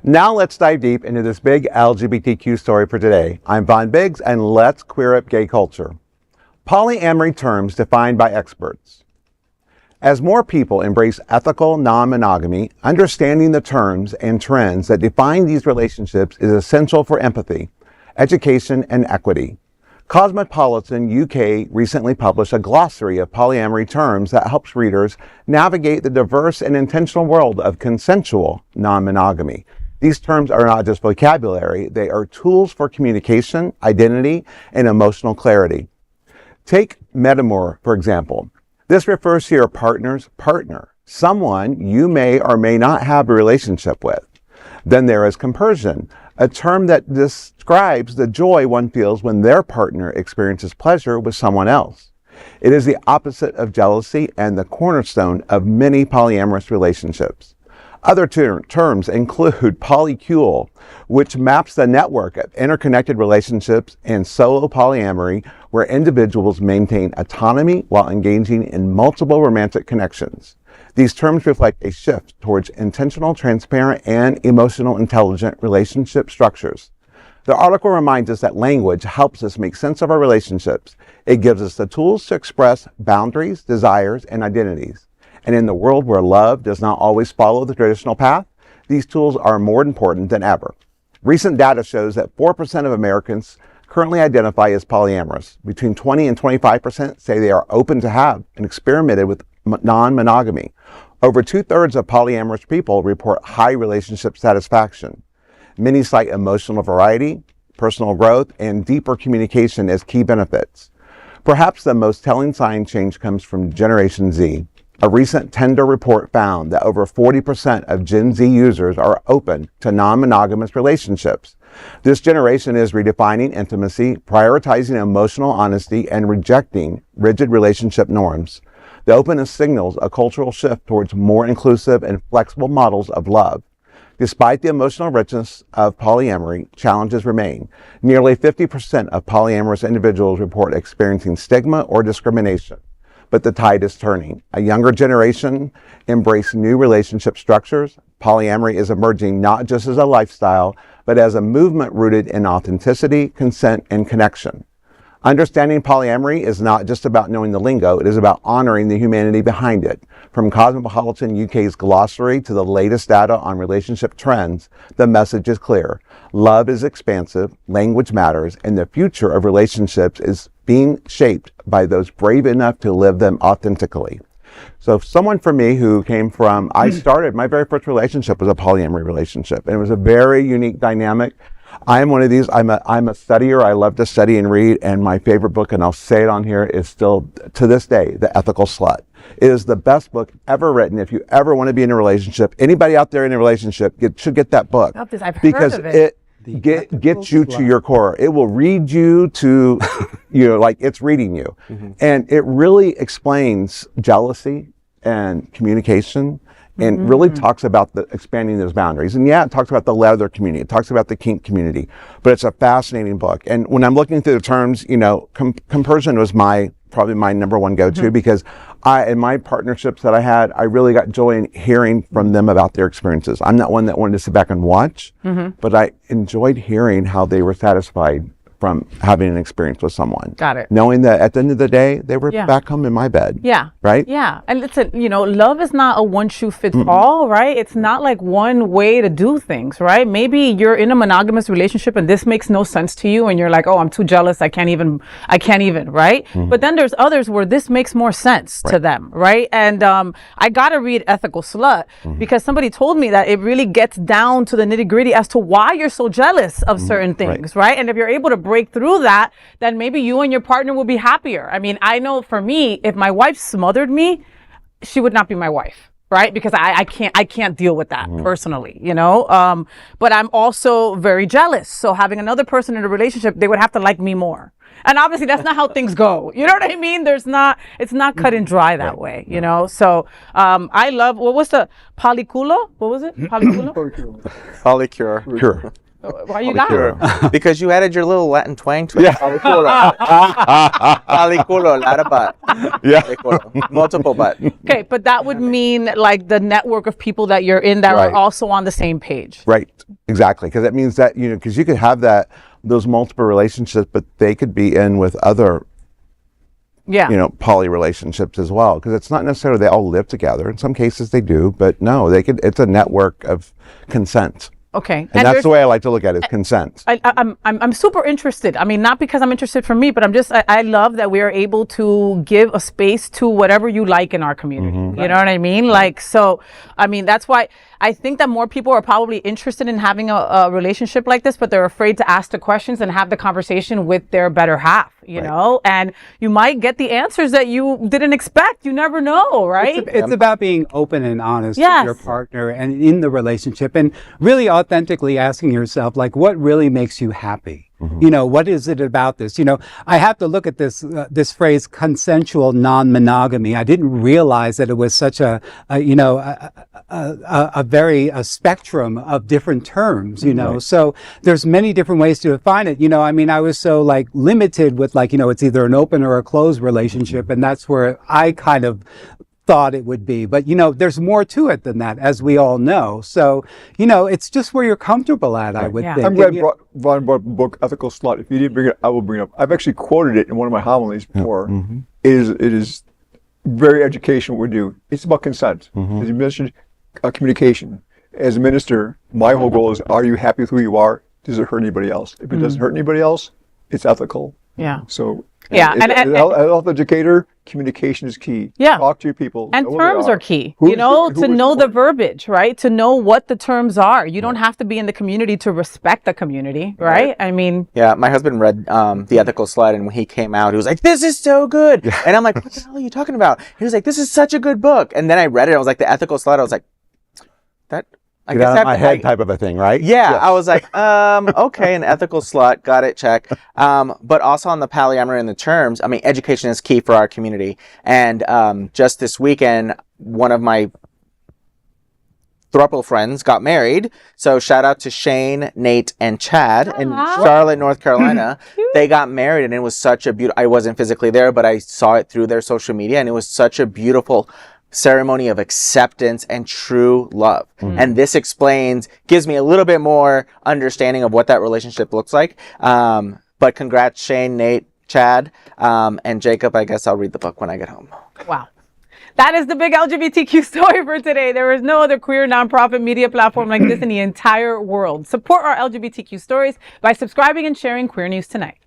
Now let's dive deep into this big LGBTQ story for today. I'm Von Biggs, and let's queer up gay culture. Polyamory terms defined by experts. As more people embrace ethical non-monogamy, understanding the terms and trends that define these relationships is essential for empathy, education, and equity. Cosmopolitan UK recently published a glossary of polyamory terms that helps readers navigate the diverse and intentional world of consensual non-monogamy. These terms are not just vocabulary, they are tools for communication, identity, and emotional clarity. Take metamour, for example. This refers to your partner's partner, someone you may or may not have a relationship with. Then there is compersion, a term that describes the joy one feels when their partner experiences pleasure with someone else. It is the opposite of jealousy and the cornerstone of many polyamorous relationships. Other terms include polycule, which maps the network of interconnected relationships, and solo polyamory, where individuals maintain autonomy while engaging in multiple romantic connections. These terms reflect a shift towards intentional, transparent, and emotional intelligent relationship structures. The article reminds us that language helps us make sense of our relationships. It gives us the tools to express boundaries, desires, and identities. And in the world where love does not always follow the traditional path, these tools are more important than ever. Recent data shows that 4% of Americans currently identify as polyamorous. Between 20 and 25% say they are open to have and experimented with non-monogamy. Over 2/3 of polyamorous people report high relationship satisfaction. Many cite emotional variety, personal growth, and deeper communication as key benefits. Perhaps the most telling sign change comes from Generation Z. A recent Tinder report found that over 40% of Gen Z users are open to non-monogamous relationships. This generation is redefining intimacy, prioritizing emotional honesty, and rejecting rigid relationship norms. The openness signals a cultural shift towards more inclusive and flexible models of love. Despite the emotional richness of polyamory, challenges remain. Nearly 50% of polyamorous individuals report experiencing stigma or discrimination. But the tide is turning. A younger generation embrace new relationship structures. Polyamory is emerging not just as a lifestyle, but as a movement rooted in authenticity, consent, and connection. Understanding polyamory is not just about knowing the lingo, it is about honoring the humanity behind it. From Cosmopolitan UK's glossary to the latest data on relationship trends, the message is clear. Love is expansive, language matters, and the future of relationships is being shaped by those brave enough to live them authentically. So someone for me who came from, I started, my very first relationship was a polyamory relationship, and it was a very unique dynamic. I am one of these, I'm a studier. I love to study and read, and my favorite book, and I'll say it on here, is still, to this day, The Ethical Slut. It is the best book ever written. If you ever want to be in a relationship, anybody out there in a relationship should get that book. I've heard because of it. Gets you to your core. It will read you to, like it's reading you. Mm-hmm. And it really explains jealousy and communication, and really talks about expanding those boundaries. And yeah, it talks about the leather community. It talks about the kink community. But it's a fascinating book. And when I'm looking through the terms, compersion was probably my number one go-to, because in my partnerships that I had, I really got joy in hearing from them about their experiences. I'm not one that wanted to sit back and watch, but I enjoyed hearing how they were satisfied from having an experience with someone. Got it. Knowing that at the end of the day, they were back home in my bed. Yeah. Right? Yeah. And listen, love is not a one shoe fits all, right? It's not like one way to do things, right? Maybe you're in a monogamous relationship and this makes no sense to you and you're like, oh, I'm too jealous. I can't even, right? But then there's others where this makes more sense to them, right? And I got to read Ethical Slut because somebody told me that it really gets down to the nitty gritty as to why you're so jealous of certain things, right? And if you're able to break through that, then maybe you and your partner will be happier. I mean, I know for me, if my wife smothered me, she would not be my wife, right? Because I can't deal with that personally, but I'm also very jealous. So having another person in a relationship, they would have to like me more. And obviously that's not how things go. You know what I mean? It's not cut and dry that way, So I love, what was the polycule? What was it? Polycule? Polycure. Why you got? Because you added your little Latin twang to it. Yeah. Polyculo, not a butt. Yeah. Polyculo, multiple butt. Okay, but that would mean like the network of people that you're in that Right. are also on the same page. Right. Exactly. Because that means that, because you could have those multiple relationships, but they could be in with other, Yeah. poly relationships as well. Because it's not necessarily they all live together. In some cases they do, but no, it's a network of consent. Okay. And that's the way I like to look at it, is consent. I'm super interested. I mean, not because I'm interested for me, but I love that we are able to give a space to whatever you like in our community. You know what I mean? Like, so, I mean, that's why I think that more people are probably interested in having a relationship like this, but they're afraid to ask the questions and have the conversation with their better half, you know? And you might get the answers that you didn't expect. You never know, right? It's about being open and honest Yes. with your partner and in the relationship, and really authentically asking yourself, like, what really makes you happy? What is it about this? I have to look at this phrase, consensual non-monogamy. I didn't realize that it was such a very spectrum of different terms, Right. So there's many different ways to define it. I mean, I was so limited with it's either an open or a closed relationship. And that's where I kind of thought it would be, but there's more to it than that, as we all know. So it's just where you're comfortable at. I would think. I'm glad Ron brought the book Ethical Slut. If you didn't bring it, I will bring it up. I've actually quoted it in one of my homilies before. It is very educational. What we do. It's about consent. As you mentioned, communication. As a minister, my whole goal is: are you happy with who you are? Does it hurt anybody else? If it doesn't hurt anybody else, it's ethical. Yeah. So Yeah, as a health educator, communication is key. Yeah. Talk to your people. And know who terms they are key, Who to is know the important. verbiage, right? To know what the terms are. You don't have to be in the community to respect the community, right? I mean, Yeah, my husband read The Ethical Slut, and when he came out, he was like, "This is so good." And I'm like, "What the hell are you talking about?" He was like, "This is such a good book." And then I read it. I was like, "The Ethical Slut." I was like, "That." I Get out of my head type of a thing, right? Yeah, I was like, okay, an ethical slut, got it, check. But also on the polyamory and the terms, I mean, education is key for our community. And just this weekend, one of my throuple friends got married. So shout out to Shane, Nate, and Chad in Charlotte, North Carolina. They got married, and it was such a beautiful, I wasn't physically there, but I saw it through their social media, and it was such a beautiful ceremony of acceptance and true love. And this gives me a little bit more understanding of what that relationship looks like. But congrats, Shane, Nate, Chad, and Jacob. I guess I'll read the book when I get home. wow. That is the big LGBTQ story for today. There is no other queer nonprofit media platform like this in the entire world. Support our LGBTQ stories by subscribing and sharing Queer News Tonight.